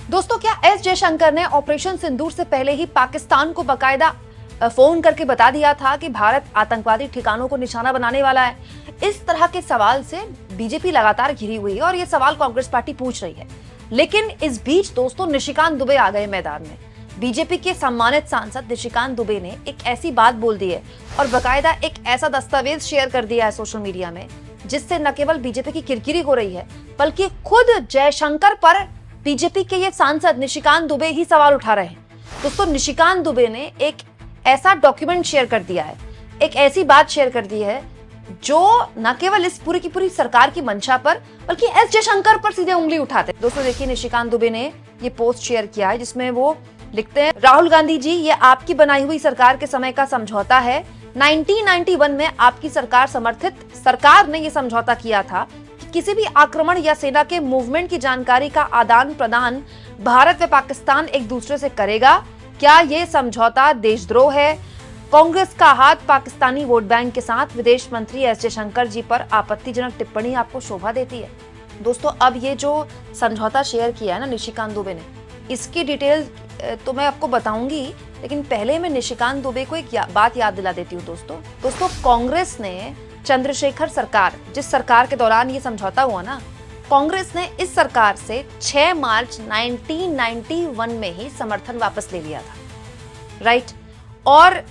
दोस्तों, क्या एस जयशंकर ने ऑपरेशन सिंदूर से पहले ही पाकिस्तान को बकायदा फोन करके बता दिया था कि भारत आतंकवादी ठिकानों को निशाना बनाने वाला है? इस तरह के सवाल से बीजेपी लगातार घिरी हुई है और ये सवाल कांग्रेस पार्टी पूछ रही है। लेकिन इस बीच दोस्तों निशिकांत दुबे आ गए मैदान में। बीजेपी के सम्मानित सांसद निशिकांत दुबे ने एक ऐसी बात बोल दी है और बकायदा एक ऐसा दस्तावेज शेयर कर दिया है सोशल मीडिया में, जिससे न केवल बीजेपी की किरकिरी हो रही है बल्कि खुद जयशंकर पर बीजेपी के ये सांसद निशिकांत दुबे ही सवाल उठा रहे हैं। दोस्तों, निशिकांत दुबे ने एक ऐसा डॉक्यूमेंट शेयर कर दिया है, एक ऐसी बात शेयर कर दी है जो न केवल इस पूरी की पूरी सरकार की मंशा पर बल्कि एस जयशंकर पर सीधे उंगली उठाते। दोस्तों देखिए, निशिकांत दुबे ने ये पोस्ट शेयर किया है जिसमें वो लिखते हैं, राहुल गांधी जी, ये आपकी बनाई हुई सरकार के समय का समझौता है। 1991 में आपकी सरकार समर्थित सरकार ने ये समझौता किया था कि किसी भी आक्रमण या सेना के मूवमेंट की जानकारी का आदान प्रदान भारत व पाकिस्तान एक दूसरे से करेगा। क्या ये समझौता देशद्रोह है? कांग्रेस का हाथ पाकिस्तानी वोट बैंक के साथ विदेश मंत्री एस जयशंकर जी पर आपत्तिजनक टिप्पणी आपको शोभा देती है? दोस्तों, अब ये जो समझौता शेयर किया है ना निशिकांत दुबे ने, इसकी डिटेल तो मैं आपको बताऊंगी, लेकिन पहले मैं निशिकांत दुबे को एक बात याद दिला देती हूँ। दोस्तों कांग्रेस ने चंद्रशेखर सरकार, जिस सरकार के दौरान ये समझौता हुआ ना, कांग्रेस ने इस सरकार से 6 मार्च 1991 में ही समर्थन वापस ले लिया था, राइट। और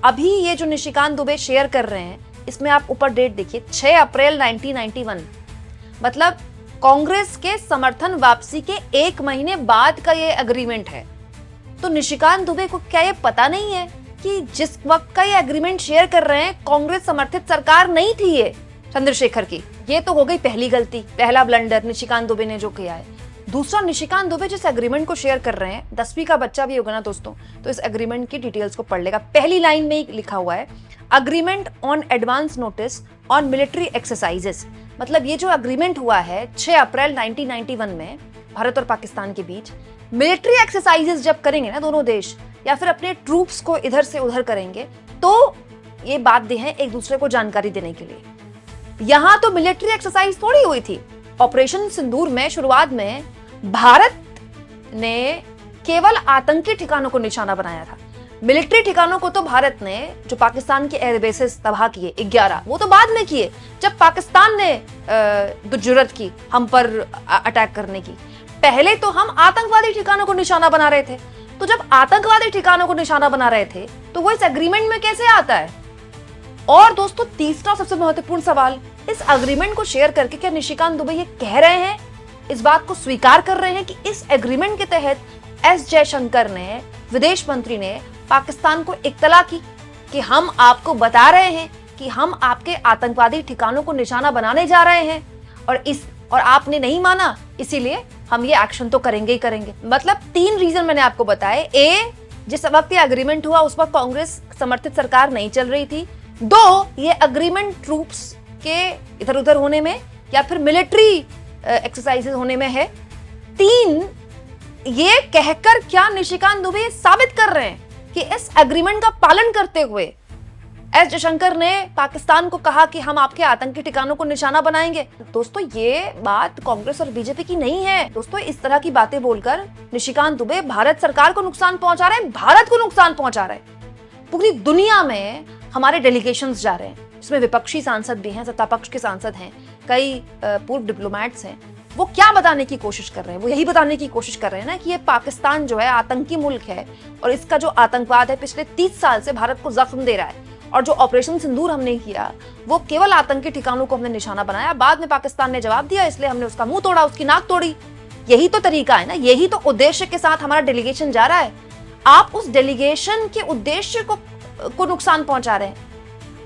अभी ये जो निशिकांत दुबे शेयर कर रहे हैं, इसमें आप ऊपर डेट देखिए, 6 अप्रैल 1991, मतलब कांग्रेस के समर्थन वापसी के 1 महीने बाद का ये एग्रीमेंट है। तो निशिकांत दुबे को क्या ये पता नहीं है कि जिस वक्त का ये एग्रीमेंट शेयर कर रहे हैं कांग्रेस समर्थित सरकार नहीं थी ये चंद्रशेखर की? ये तो हो गई पहली गलती, पहला ब्लंडर निशिकांत दुबे ने जो किया है। दूसरा, निशिकांत दुबे जिस एग्रीमेंट को शेयर कर रहे हैं, 10वीं का बच्चा भी होगा ना दोस्तों, तो इस एग्रीमेंट की डिटेल्स को पढ़ लेगा। पहली लाइन में ही लिखा हुआ है, agreement on advance notice on military exercises. मतलब ये जो एग्रीमेंट हुआ है 6 अप्रैल 1991 में भारत और पाकिस्तान के बीच, मिलिट्री एक्सरसाइजेस जब करेंगे ना दोनों देश, या फिर अपने ट्रूप्स को इधर से उधर करेंगे, तो ये बात दे हैं एक दूसरे को जानकारी देने के लिए। यहां तो मिलिट्री एक्सरसाइज थोड़ी हुई थी। ऑपरेशन सिंदूर में शुरुआत में भारत ने केवल आतंकी ठिकानों को निशाना बनाया था। मिलिट्री ठिकानों को तो भारत ने, जो पाकिस्तान के एयरबेसेस तबाह किए 11, वो तो बाद में किए, जब पाकिस्तान ने जुर्रत की हम पर अटैक करने की। पहले तो हम आतंकवादी ठिकानों को निशाना बना रहे थे। तो जब आतंकवादी ठिकानों को निशाना बना रहे थे तो वो इस एग्रीमेंट में कैसे आता है? और दोस्तों तीसरा सबसे महत्वपूर्ण सवाल, इस एग्रीमेंट को शेयर करके क्या निशिकांत दुबे ये कह रहे हैं, इस बात को स्वीकार कर रहे हैं कि इस एग्रीमेंट के तहत एस जयशंकर ने, विदेश मंत्री ने पाकिस्तान को इत्तला की कि हम आपको बता रहे हैं कि हम आपके आतंकवादी ठिकानों को निशाना बनाने जा रहे हैं और आपने नहीं माना, इसीलिए हम ये एक्शन तो करेंगे ही करेंगे। मतलब 3 रीजन मैंने आपको बताए। ए, जिस वक्त ये एग्रीमेंट हुआ उस वक्त कांग्रेस समर्थित सरकार नहीं चल रही थी। 2, ये एग्रीमेंट ट्रूप्स के इधर उधर होने में या फिर मिलिट्री एक्सरसाइजेस होने में है। 3, ये कहकर क्या निशिकांत दुबे साबित कर रहे हैं कि इस एग्रीमेंट का पालन करते हुए एस जयशंकर ने पाकिस्तान को कहा कि हम आपके आतंकी ठिकानों को निशाना बनाएंगे। दोस्तों ये बात कांग्रेस और बीजेपी की नहीं है। दोस्तों इस तरह की बातें बोलकर निशिकांत दुबे भारत सरकार को नुकसान पहुंचा रहे हैं, भारत को नुकसान पहुंचा रहे हैं। पूरी दुनिया में हमारे डेलीगेशंस जा रहे हैं, इसमें विपक्षी सांसद भी हैं, सत्ता पक्ष के सांसद हैं, कई पूर्व डिप्लोमैट्स हैं। वो क्या बताने की कोशिश कर रहे हैं? वो यही बताने की कोशिश कर रहे हैं ना कि ये पाकिस्तान जो है आतंकी मुल्क है और इसका जो आतंकवाद है पिछले 30 साल से भारत को जख्म दे रहा है, और जो ऑपरेशन सिंदूर हमने किया वो केवल आतंकी ठिकानों को हमने निशाना बनाया। बाद में पाकिस्तान ने जवाब दिया, इसलिए हमने उसका मुंह तोड़ा, उसकी नाक तोड़ी। यही तो तरीका है ना, यही तो उद्देश्य के साथ हमारा डेलीगेशन जा रहा है। आप उस डेलीगेशन के उद्देश्य को नुकसान पहुंचा रहे हैं।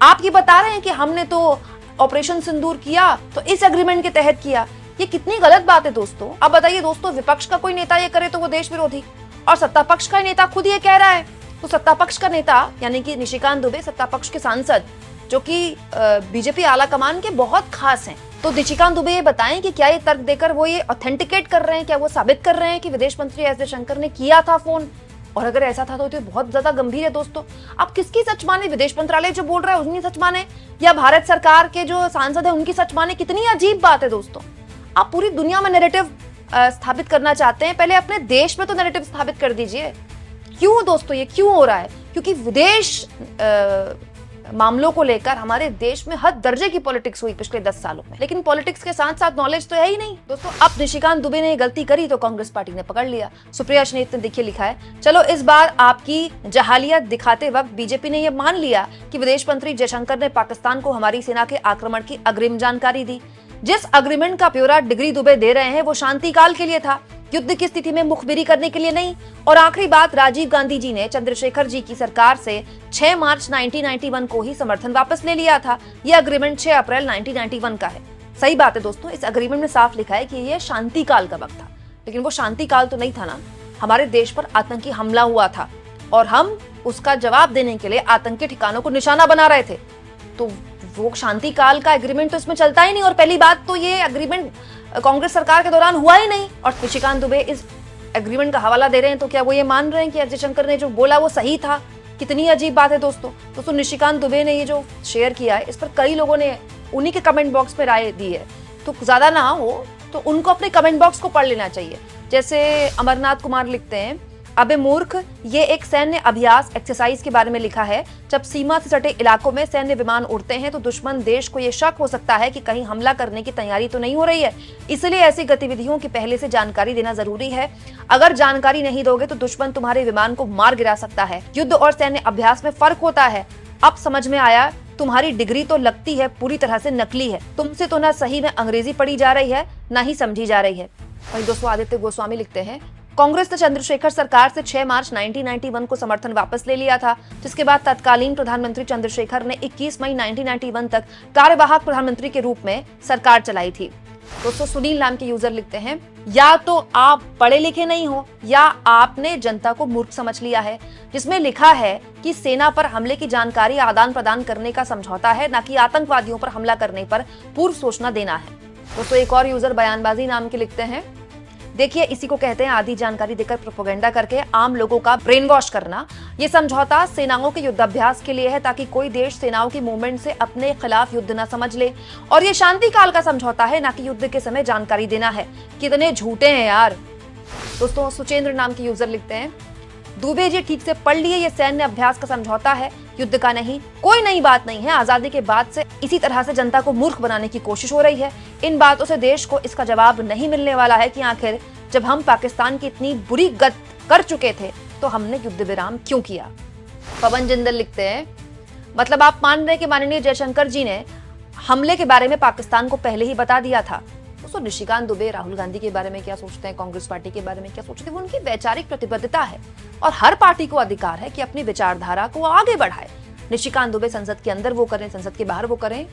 आप ये बता रहे हैं कि हमने तो ऑपरेशन सिंदूर किया तो इस एग्रीमेंट के तहत किया। ये कितनी गलत बात है दोस्तों। अब बताइए दोस्तों, विपक्ष का कोई नेता ये करे तो वो देश विरोधी, और सत्ता पक्ष का नेता खुद ये कह रहा है, तो सत्ता पक्ष का नेता यानी कि निशिकांत दुबे, सत्ता पक्ष के सांसद जो कि बीजेपी आला कमान के बहुत खास हैं, तो निशिकांत दुबे ये बताएं कि क्या ये तर्क देकर वो ये ऑथेंटिकेट कर रहे हैं, क्या वो साबित कर रहे हैं कि विदेश मंत्री एस जयशंकर ने किया था फोन? और अगर ऐसा था तो ये बहुत ज्यादा गंभीर है दोस्तों। आप किसकी सच माने? विदेश मंत्रालय जो बोल रहा है उनकी सच माने, या भारत सरकार के जो सांसद है उनकी सच माने? कितनी अजीब बात है दोस्तों। आप पूरी दुनिया में नैरेटिव स्थापित करना चाहते हैं, पहले अपने देश में तो नैरेटिव स्थापित कर दीजिए। क्यों दोस्तों ये क्यों हो रहा है? क्योंकि विदेश मामलों को लेकर हमारे देश में हद दर्जे की पॉलिटिक्स हुई पिछले 10 सालों में, लेकिन पॉलिटिक्स के साथ साथ नॉलेज तो है ही नहीं दोस्तों। अब निशिकांत दुबे ने गलती करी तो कांग्रेस पार्टी ने पकड़ लिया। सुप्रिया श्रीनेत ने देखिए लिखा है, चलो इस बार आपकी जहालियत दिखाते वक्त बीजेपी ने यह मान लिया कि विदेश मंत्री जयशंकर ने पाकिस्तान को हमारी सेना के आक्रमण की अग्रिम जानकारी दी। जिस अग्रीमेंट का ब्यौरा डिग्री दुबे दे रहे हैं वो शांति काल के लिए था, युद्ध की स्थिति में मुखबिरी करने के लिए नहीं। और आखिरी बात, राजीव गांधी जी ने चंद्रशेखर जी की सरकार से 6 मार्च 1991 को ही समर्थन वापस ले लिया था। यह अग्रीमेंट 6 अप्रैल 1991 का है। सही बात है दोस्तों, इस अग्रीमेंट में साफ लिखा है कि यह शांति काल का वक्त था, लेकिन वो शांति काल तो नहीं था ना। हमारे देश पर आतंकी हमला हुआ था और हम उसका जवाब देने के लिए आतंकी ठिकानों को निशाना बना रहे थे, तो वो शांति काल का एग्रीमेंट तो इसमें चलता ही नहीं। और पहली बात तो ये एग्रीमेंट कांग्रेस सरकार के दौरान हुआ ही नहीं। और निशिकांत दुबे इस एग्रीमेंट का हवाला दे रहे हैं, तो क्या वो ये मान रहे हैं कि जयशंकर ने जो बोला वो सही था? कितनी अजीब बात है दोस्तों। निशिकांत दुबे ने ये जो शेयर किया है, इस पर कई लोगों ने उन्हीं के कमेंट बॉक्स में राय दी है, तो ज्यादा ना हो तो उनको अपने कमेंट बॉक्स को पढ़ लेना चाहिए। जैसे अमरनाथ कुमार लिखते हैं, अबे मूर्ख, ये एक सैन्य अभ्यास एक्सरसाइज के बारे में लिखा है। जब सीमा से सटे इलाकों में सैन्य विमान उड़ते हैं तो दुश्मन देश को ये शक हो सकता है कि कहीं हमला करने की तैयारी तो नहीं हो रही है, इसलिए ऐसी गतिविधियों की पहले से जानकारी देना जरूरी है। अगर जानकारी नहीं दोगे तो दुश्मन तुम्हारे विमान को मार गिरा सकता है। युद्ध और सैन्य अभ्यास में फर्क होता है। अब समझ में आया, तुम्हारी डिग्री तो लगती है पूरी तरह से नकली है। तुमसे तो ना सही में अंग्रेजी पढ़ी जा रही है, ना ही समझी जा रही है। वहीं दोस्तों आदित्य गोस्वामी लिखते हैं, कांग्रेस ने चंद्रशेखर सरकार से 6 मार्च 1991 को समर्थन वापस ले लिया था, जिसके बाद तत्कालीन प्रधानमंत्री चंद्रशेखर ने 21 मई 1991 तक कार्यवाहक प्रधानमंत्री के रूप में सरकार चलाई थी। दोस्तों सुनील नाम के यूजर लिखते हैं, या तो आप पढ़े लिखे नहीं हो या आपने जनता को मूर्ख समझ लिया है, जिसमें लिखा है कि सेना पर हमले की जानकारी आदान प्रदान करने का समझौता है, न कि आतंकवादियों पर हमला करने पर पूर्व सूचना देना है। दोस्तों एक और यूजर बयानबाजी नाम के लिखते हैं, देखिए इसी को कहते हैं आधी जानकारी देकर प्रोपेगेंडा करके आम लोगों का ब्रेन वॉश करना। ये समझौता सेनाओं के युद्धाभ्यास के लिए है, ताकि कोई देश सेनाओं की मूवमेंट से अपने खिलाफ युद्ध न समझ ले। और ये शांति काल का समझौता है, ना कि युद्ध के समय जानकारी देना है। कितने झूठे हैं यार। दोस्तों सुचेंद्र नाम के यूजर लिखते हैं, दुबे जी ठीक से पढ़ लिए, ये सैन्य अभ्यास का समझौता है, युद्ध का नहीं। कोई नई बात नहीं है। आजादी के बाद से इसी तरह से जनता को मूर्ख बनाने की कोशिश हो रही है। इन बातों से देश को इसका जवाब नहीं मिलने वाला है कि आखिर जब हम पाकिस्तान की इतनी बुरी गत कर चुके थे तो हमने युद्ध विराम क्यों किया। पवन जिंदल लिखते हैं, मतलब आप मान रहे हैं कि माननीय जयशंकर जी ने हमले के बारे में पाकिस्तान को पहले ही बता दिया था। दोस्तों निशिकांत दुबे राहुल गांधी के बारे में क्या सोचते हैं, कांग्रेस पार्टी के बारे में क्या सोचते हैं, वो उनकी वैचारिक प्रतिबद्धता है और हर पार्टी को अधिकार है कि अपनी विचारधारा को आगे बढ़ाए। निशिकांत दुबे संसद के अंदर वो करें, संसद के बाहर वो करें,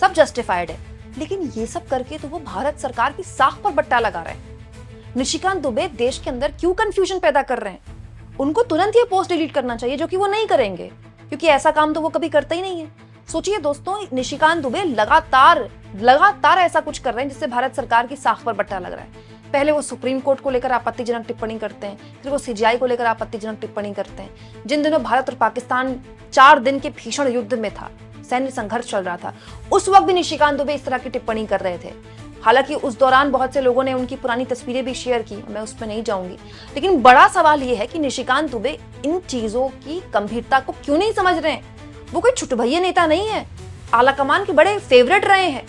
सब जस्टिफाइड है। लेकिन ये सब करके तो वो भारत सरकार की साख पर बट्टा लगा रहे हैं। निशिकांत दुबे देश के अंदर क्यों कंफ्यूजन पैदा कर रहे हैं? उनको तुरंत ये पोस्ट डिलीट करना चाहिए, जो कि वो नहीं करेंगे, क्योंकि ऐसा काम तो वो कभी करते ही नहीं है। सोचिए दोस्तों, निशिकांत दुबे लगातार ऐसा कुछ कर रहे हैं जिससे भारत सरकार की साख पर बट्टा लग रहा है। पहले वो सुप्रीम कोर्ट को लेकर आपत्तिजनक टिप्पणी करते हैं, फिर वो सीजीआई को लेकर आपत्तिजनक टिप्पणी करते हैं। जिन दिनों भारत और पाकिस्तान 4 दिन के भीषण युद्ध में था, सैन्य संघर्ष चल रहा था, उस वक्त भी निशिकांत दुबे इस तरह की टिप्पणी कर रहे थे। हालांकि उस दौरान बहुत से लोगों ने उनकी पुरानी तस्वीरें भी शेयर की, मैं उसमें नहीं जाऊंगी। लेकिन बड़ा सवाल यह है कि निशिकांत दुबे इन चीजों की गंभीरता को क्यों नहीं समझ रहे हैं। वो कोई छुटभैया नेता नहीं है, आलाकमान के बड़े फेवरेट रहे हैं।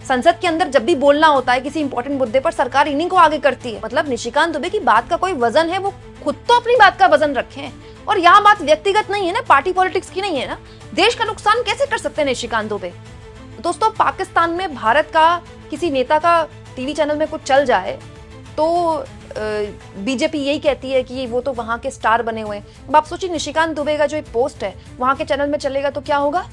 संसद के अंदर जब भी बोलना होता है किसी इंपॉर्टेंट मुद्दे पर, सरकार इन्हीं को आगे करती है। मतलब निशिकांत दुबे की बात का कोई वजन है, वो खुद तो अपनी बात का वजन रखें। और यहाँ बात व्यक्तिगत नहीं है ना, पार्टी पॉलिटिक्स की नहीं है ना। देश का नुकसान कैसे कर सकते हैं निशिकांत दुबे? दोस्तों पाकिस्तान में भारत का किसी नेता का टीवी चैनल में कुछ चल जाए तो बीजेपी यही कहती है कि वो तो वहां के स्टार बने हुए हैं। अब आप सोचिए, निशिकांत दुबे का जो एक पोस्ट है वहां के चैनल में चलेगा तो क्या होगा?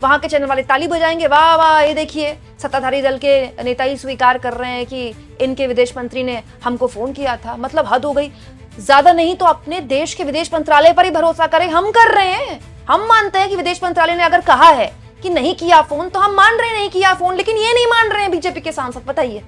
वहां के चैनल वाले ताली बजाएंगे, वाह वाह, ये देखिए सत्ताधारी दल के नेता ही स्वीकार कर रहे हैं कि इनके विदेश मंत्री ने हमको फोन किया था। मतलब हद हो गई। ज्यादा नहीं तो अपने देश के विदेश मंत्रालय पर ही भरोसा करें। हम कर रहे हैं, हम मानते हैं कि विदेश मंत्रालय ने अगर कहा है कि नहीं किया फोन तो हम मान रहे हैं नहीं किया फोन, लेकिन ये नहीं मान रहे हैं बीजेपी के सांसद। बताइए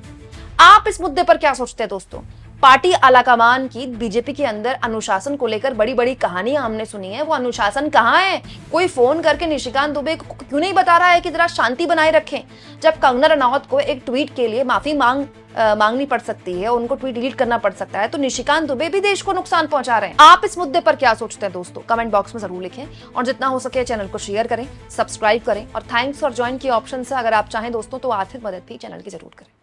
आप इस मुद्दे पर क्या सोचते हैं दोस्तों? पार्टी आलाकमान की बीजेपी के अंदर अनुशासन को लेकर बड़ी बड़ी कहानियां हमने सुनी है। वो अनुशासन कहाँ है? कोई फोन करके निशिकांत दुबे को क्यों नहीं बता रहा है कि जरा शांति बनाए रखें? जब कंगना रनौत को एक ट्वीट के लिए माफी मांगनी पड़ सकती है, उनको ट्वीट डिलीट करना पड़ सकता है, तो निशिकांत दुबे भी देश को नुकसान पहुंचा रहे हैं। आप इस मुद्दे पर क्या सोचते हैं दोस्तों? कमेंट बॉक्स में जरूर लिखें और जितना हो सके चैनल को शेयर करें, सब्सक्राइब करें और थैंक्स फॉर ज्वाइन की ऑप्शन से अगर आप चाहें दोस्तों तो आर्थिक मदद भी चैनल की जरूर करें।